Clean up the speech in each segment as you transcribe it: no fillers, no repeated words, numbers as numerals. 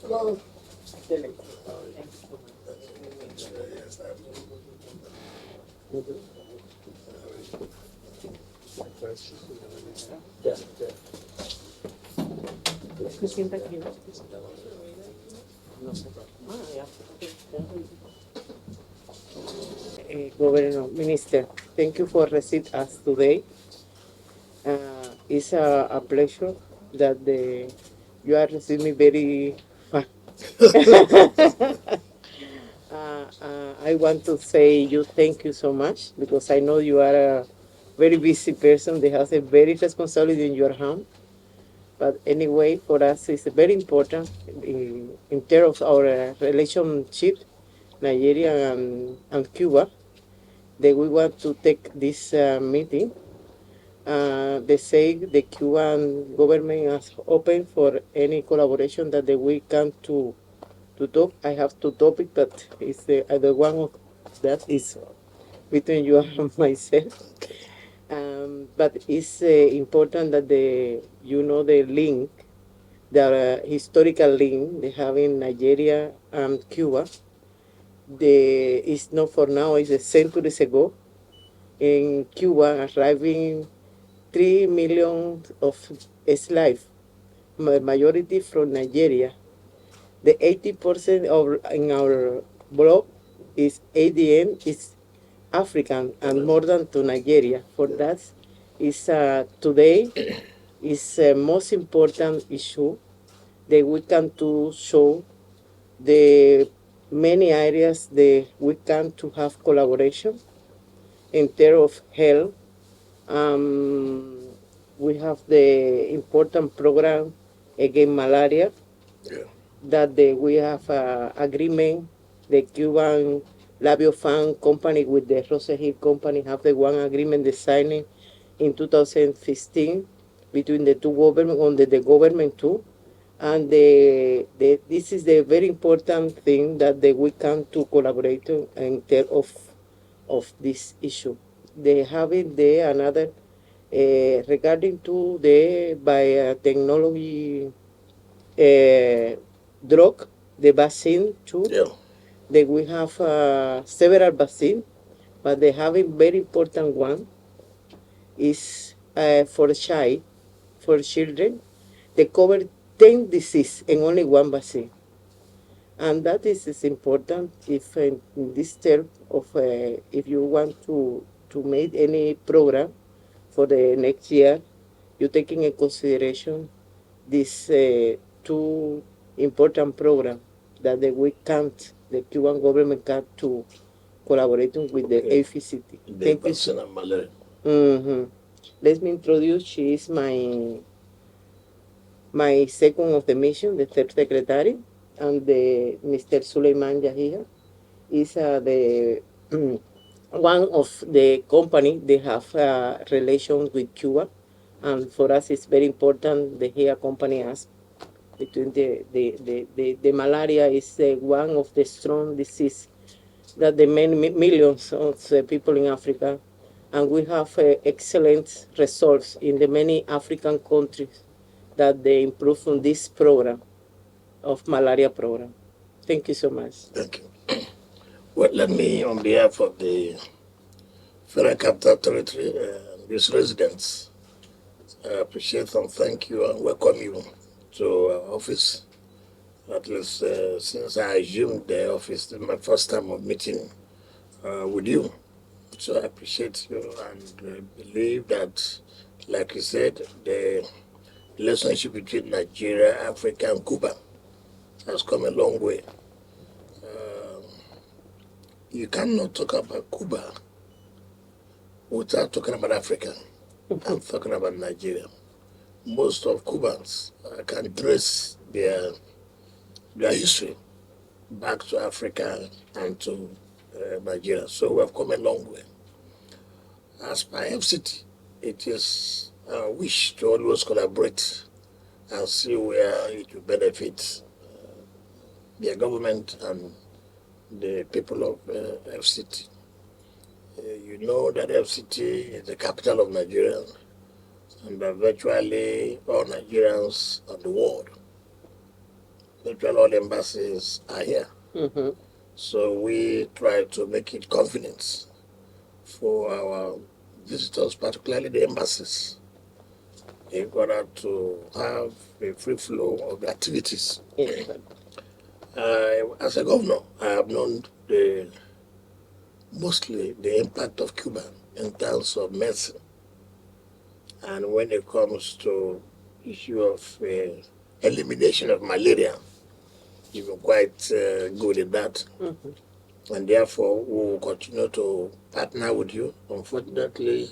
Hello. ¿Se sienta aquí? Governor, Minister, thank you for receiving us today. It's a pleasure that you are receiving me very fast. I want to say you thank you so much because I know you are a very busy person that has a very responsibility in your hand. But anyway, for us, it's very important in terms of our relationship, Nigeria and Cuba, that we want to take this meeting. They say the Cuban government is open for any collaboration that we can to talk. I have two topics, but it's the one of that is between you and myself. But it's important that the link, the historical link they have in Nigeria and Cuba. It's not for now. It's centuries ago in Cuba, arriving 3 million of slaves, majority from Nigeria. The 80% of in our block is ADN is African and more than to Nigeria. For that is today is most important issue that we can to show the many areas that we can to have collaboration in terms of health. We have the important program against malaria. Yeah. That we have agreement. The Cuban Labiofan company with the Rosehill company have the one agreement they signed in 2015 between the two government on the government too. And this is the very important thing that we can to collaborate in terms of this issue. They have it there another regarding to the biotechnology drug, the vaccine too. Yeah. That we have several vaccines, but they have a very important one is for children. They cover 10 diseases in only one vaccine. And that is important if in this term of if you want to make any program for the next year, you taking in consideration these two important programs that the Cuban government can to collaborating with the FCT. Thank you. Mm-hmm. Let me introduce. She is my second of the mission, the third secretary, and the Mr. Suleiman Yahia is the one of the company. They have relations with Cuba, and for us it's very important the here company us between the malaria is one of the strong disease that the many millions of people in Africa, and we have excellent results in the many African countries that they improve on this program of malaria program. Thank you so much. Thank you. Well, let me, on behalf of the Federal Capital Territory and its residents, appreciate and thank you and welcome you to our office. At least since I assumed the office, this is my first time of meeting with you. So I appreciate you and believe that, like you said, the relationship between Nigeria, Africa, and Cuba has come a long way. You cannot talk about Cuba without talking about Africa and talking about Nigeria. Most of Cubans can trace their history back to Africa and to Nigeria. So we have come a long way. As per FCT, it is our wish to always collaborate and see where it will benefit their government and the people of FCT. You know that FCT is the capital of Nigeria, and virtually all Nigerians on the world, virtually all embassies are here. Mm-hmm. So we try to make it convenient for our visitors, particularly the embassies, in order to have a free flow of activities. Yes. As a governor, I have known mostly the impact of Cuba in terms of medicine. And when it comes to issue of elimination of malaria, you've been quite good in that. Mm-hmm. And therefore, we will continue to partner with you. Unfortunately,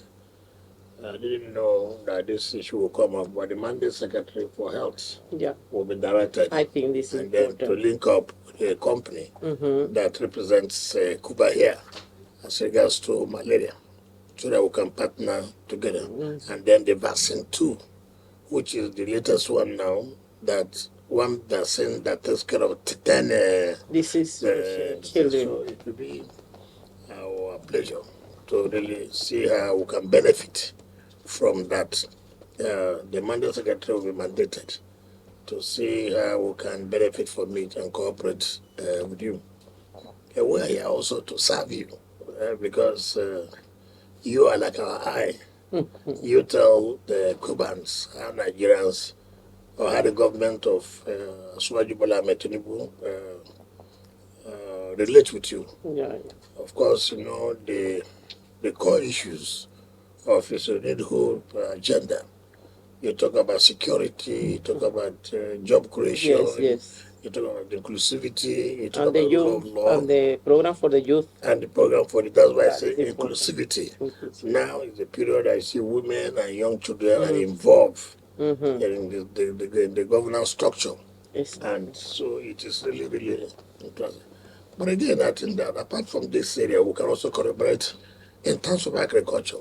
I didn't know that this issue will come up, but the Mandate Secretary for Health Yeah. will be directed. I think this is And then to important. link up with a company Mm-hmm. that represents Cuba here as regards to malaria, so that we can partner together. Mm-hmm. And then the vaccine too, which is the latest one now, that one vaccine that takes care of 10 This is for children. so it will be our pleasure to really see how we can benefit from that. The mandate secretary will be mandated to see how we can benefit from it and cooperate with you. And we are here also to serve you because you are like our eye. You tell the Cubans, how Nigerians, or how the government of Asuwaju Bola Ahmed Tinubu relate with you. Yeah. Of course, you know the core issues of his whole agenda. You talk about security, you talk about job creation, Yes. Yes. you talk about inclusivity, you talk And the about rule of youth law, and the program for the youth. and the program for it. That's why I That say is important. inclusivity. Inclusive. Now is the period I see women and young children are Mm-hmm. involved Mm-hmm. in the governance structure. Exactly. And so it is really, really interesting. But again, I think that apart from this area, we can also collaborate in terms of agriculture.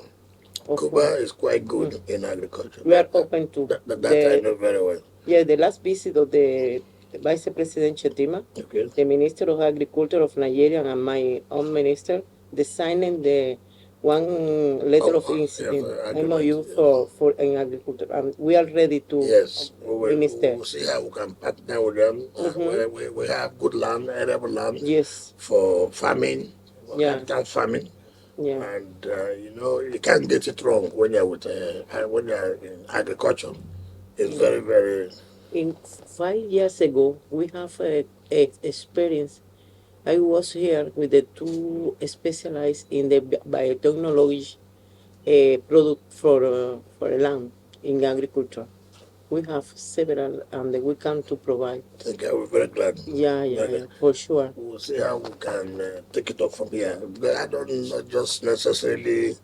Of Cuba course. is quite good in agriculture. We are open to That I know very well. the last visit of the Vice President Chetima, Okay. the Minister of Agriculture of Nigeria, and my own minister, designing the one letter of Yes, agreement. MOU Yes. for in agriculture, and we are ready to Yes, we minister. will see how we can partner with them. We have good land, arable land Yes. for farming, Yeah. capital farming. Yeah. And you know, you can't get it wrong when you're when you're in agriculture. It's very, very. In 5 years ago, we have a experience. I was here with the two specialized in the biotechnology product for land in agriculture. We have several, and we can to provide. Okay, we're very glad. Yeah, for sure. We'll see how we can take it up from here. But I don't not just necessarily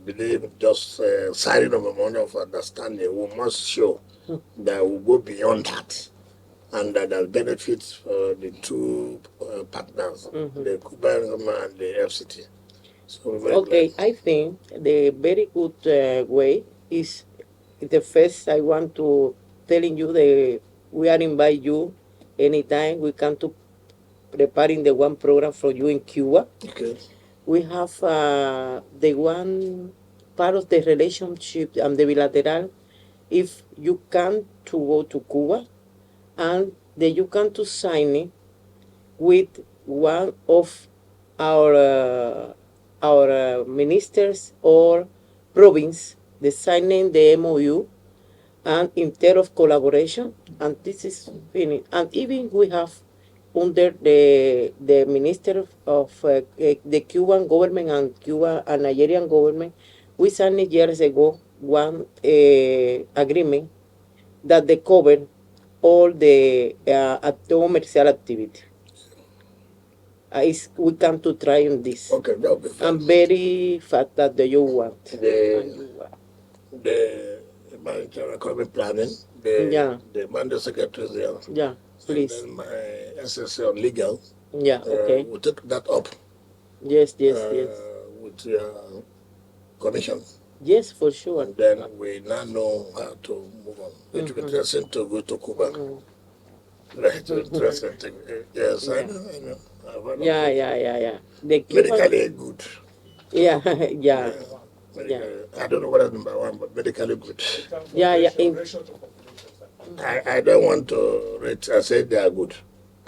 believe just signing of a memorandum of understanding. We must show that we go beyond that and that there benefits for the two partners, the Cuban government and the FCT. So we're very Okay, glad. I think the very good way is the first. I want to telling you the we are invite you anytime we come to preparing the one program for you in Cuba. Okay. We have the one part of the relationship and the bilateral. If you can to go to Cuba, and then you can to sign it with one of our ministers or province, the signing the MOU and in terms of collaboration, and this is finished. And even we have under the minister of the Cuban government and Cuba and Nigerian government, we signed years ago one agreement that they cover all the commercial activity. We come to try on this. Okay, that'll be fine. I'm very fat that you want. The humanitarian economic planning, Yeah. the mandate secretary there, Yeah, and please. then my SSC on legal. Yeah, okay. We'll take that up Yes. with your commission. Yes, for sure. And then we now know how to move on. It will be interesting to go to Cuba. Right, interesting. Yes, I know. I've heard of it. Yeah. The Cuban, Medically good. yeah. Yeah. Medically, I don't know what is number one, but medically good. Yeah, yeah. I don't want to rate. I said they are good.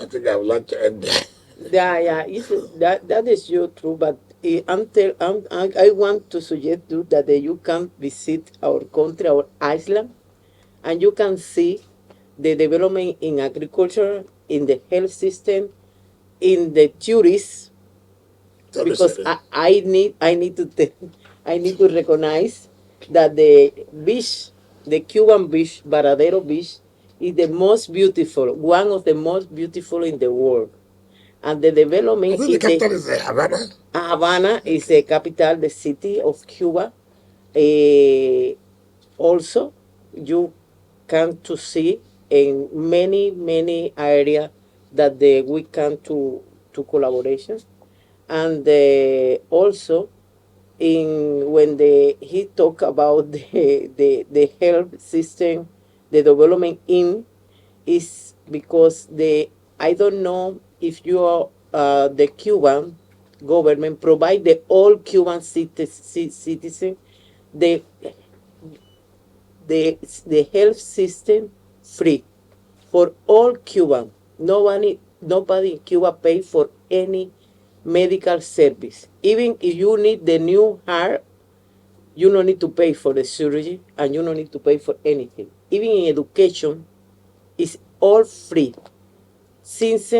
I think I would like to end there. Yeah, yeah, that is you true, but I want to suggest you that you can visit our country, our island, and you can see the development in agriculture, in the health system, in the tourists, Tell me because something. I need to I need to recognize that the beach, the Cuban beach, Varadero Beach, is the most beautiful, one of the most beautiful in the world, and the I development think the in the capital is Havana. Havana is Okay. the capital, the city of Cuba. Eh, Also, you can to see in many area that we can to collaboration, and also in when he talk about the health system, the development in is because I don't know if you are the Cuban government provide the all Cuban citizen the the health system free for all Cuban. Nobody in Cuba pay for any medical service. Even if you need the new heart, you don't need to pay for the surgery and you don't need to pay for anything. Even in education, it's all free since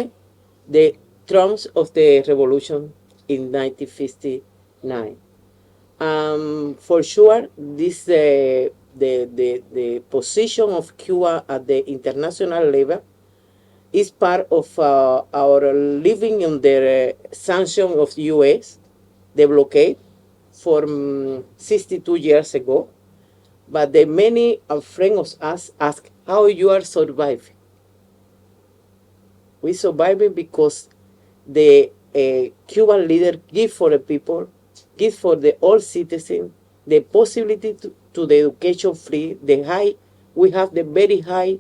the trumps of the revolution in 1959. For sure, this the position of Cuba at the international level is part of our living under sanction of U.S. the blockade from 62 years ago. But the many friends of us ask how you are surviving. We surviving because the Cuban leader give for the people, give for the all citizens the possibility to the education free, the high, we have the very high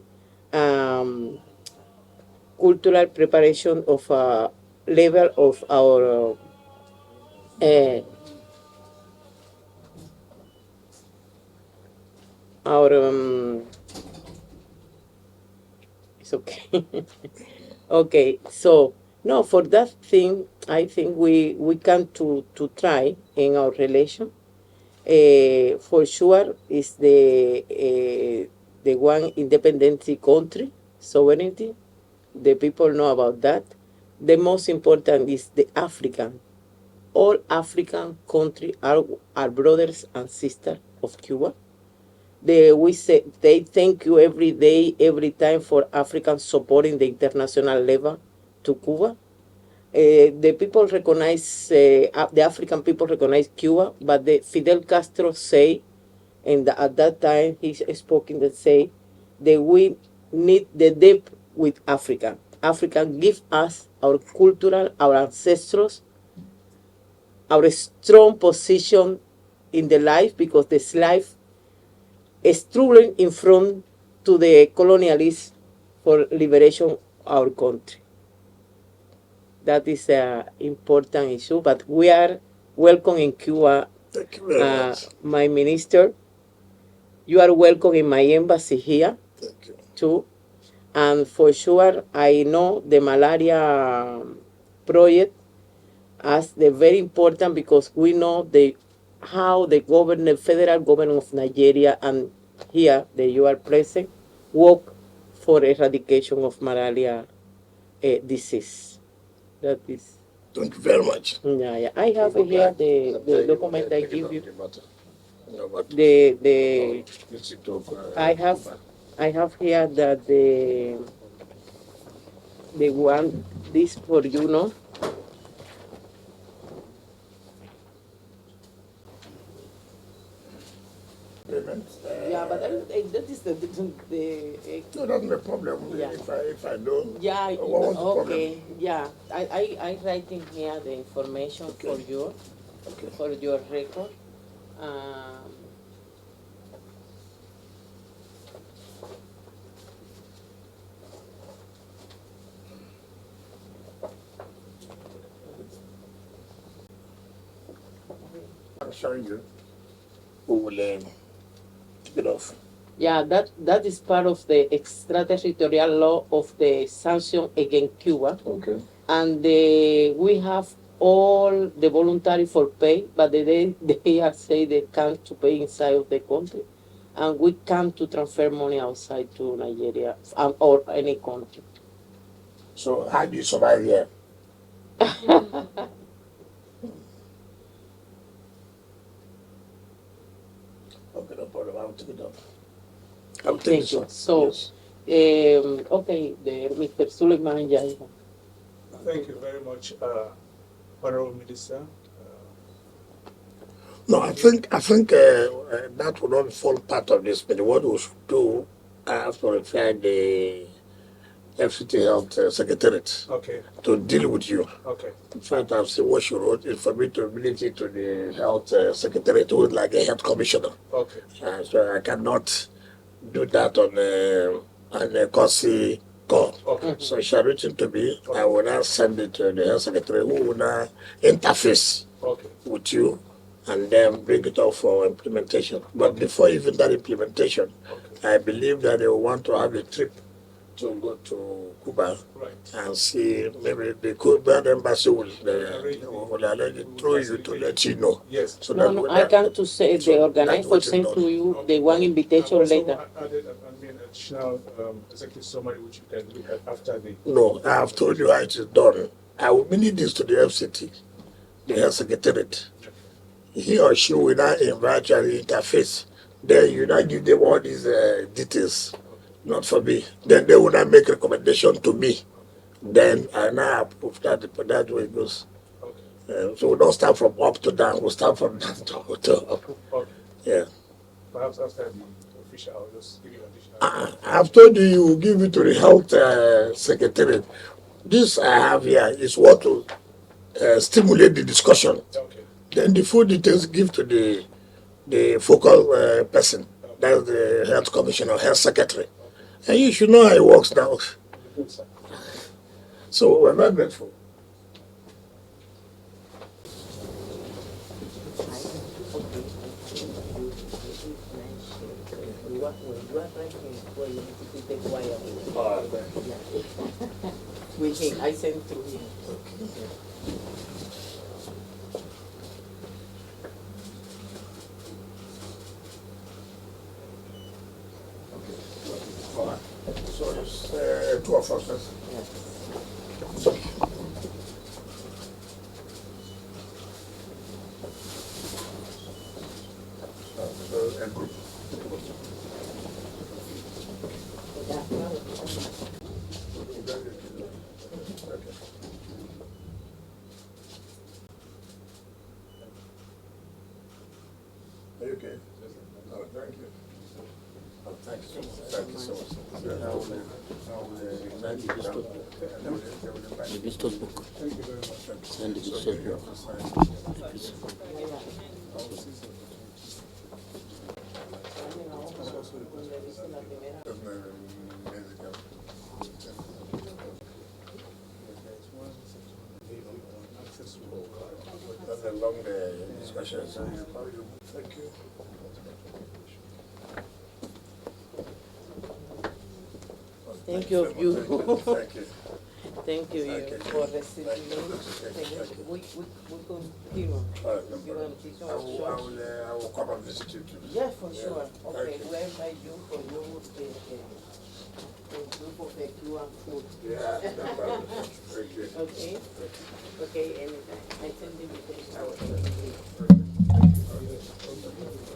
um, cultural preparation of level of uh, our it's okay. Okay, so no, for that thing, I think we can to try in our relation. For sure, is the one independent country sovereignty. The people know about that. The most important is the African. All African countries are brothers and sisters of Cuba. We say they thank you every day, every time for African support in the international level to Cuba. The people recognize the African people recognize Cuba, but the Fidel Castro say, and at that time he spoke in the say that we need the depth with Africa. Africa give us our cultural, our ancestors, our strong position in the life because this life struggling in front to the colonialists for liberation of our country. That is an important issue, but we are welcome in Cuba. Thank you very much. My minister, you are welcome in my embassy here Thank you. too. And for sure, I know the malaria project as the very important because we know how the government, federal government of Nigeria and here, the you are present, work for eradication of malaria disease. That is. Thank you very much. Yeah, yeah. I have here the document I give you. No, but The visit of I have Cuba. I have here that the one this for you know. Payment. Yeah, but that is the No, that's no problem. yeah. If I don't, Yeah, what's the problem? okay, yeah. I writing here the information Okay. Okay. for your record. Um, I'm showing you. who will take it off. Yeah, that is part of the extraterritorial law of the sanction against Cuba. Okay. And we have all the voluntary for pay, but they are say they come to pay inside of the country, and we come to transfer money outside to Nigeria or any country. So how do you survive here? Okay, no problem. I'll take it off. I'll take Thank this you. off. So, Yes. Okay, Mr. Suleiman Jaiba. Thank you very much, Honorable Minister. No, I think that will not fall part of this. But what we should do, I have to refer the FCT Health Secretariat Okay, to deal with you. okay, In fact, I've seen what she wrote is for me to ability to the Health Secretariat, who is like a health commissioner. okay, So I cannot do that on a courtesy call. okay, So she had written to me. I will now send it to the health secretary, who will now interface okay, with you and then bring it up for implementation. But before even that implementation, okay, I believe that they will want to have a trip to go to Cuba right. and see maybe the Cuban embassy will arrange it through you to let you know. Yes. So No, that no, when I that- can to say so the that organizer what is send done. to you the one invitation I've also later. added, additional executive summary which you can look at after the. No, I have told you how it is done. I will minute this to the FCT, the health secretariat. He or she will now invite you and interface. Then you now give them all these details, not for me. Then they will now make recommendation to me. Then I now approve that. That way it goes. Okay, So we don't start from up to down. We start from down to up. okay. Yeah. Perhaps after the official, I'll just give you additional. I've told you you will give it to the health secretariat. This I have here is what will stimulate the discussion. Okay, Then the full details give to the focal person, that's the health commissioner, health secretary. And you should know how it works now. good, sir. So we're very grateful. With him, I sent to him. All right. So it's two of us. Yes. A group. Okay. Are you okay? Oh, thank you. Oh, thank you so much. Thank you so much. The visitor's book. Send the visitor's book. That's a long discussion. Thank you. Thank you of you. Thank you. Thank you Thank you. for receiving me. Thank you. We continue. All right, no You problem. want to teach I our will, church? I will come and visit you too. Yes, for sure. Thank Okay, you. we invite you for you the group of the Cuban food. Yeah, no problem. Thank you. Okay? Okay, anytime. I send the invitation. Thank you.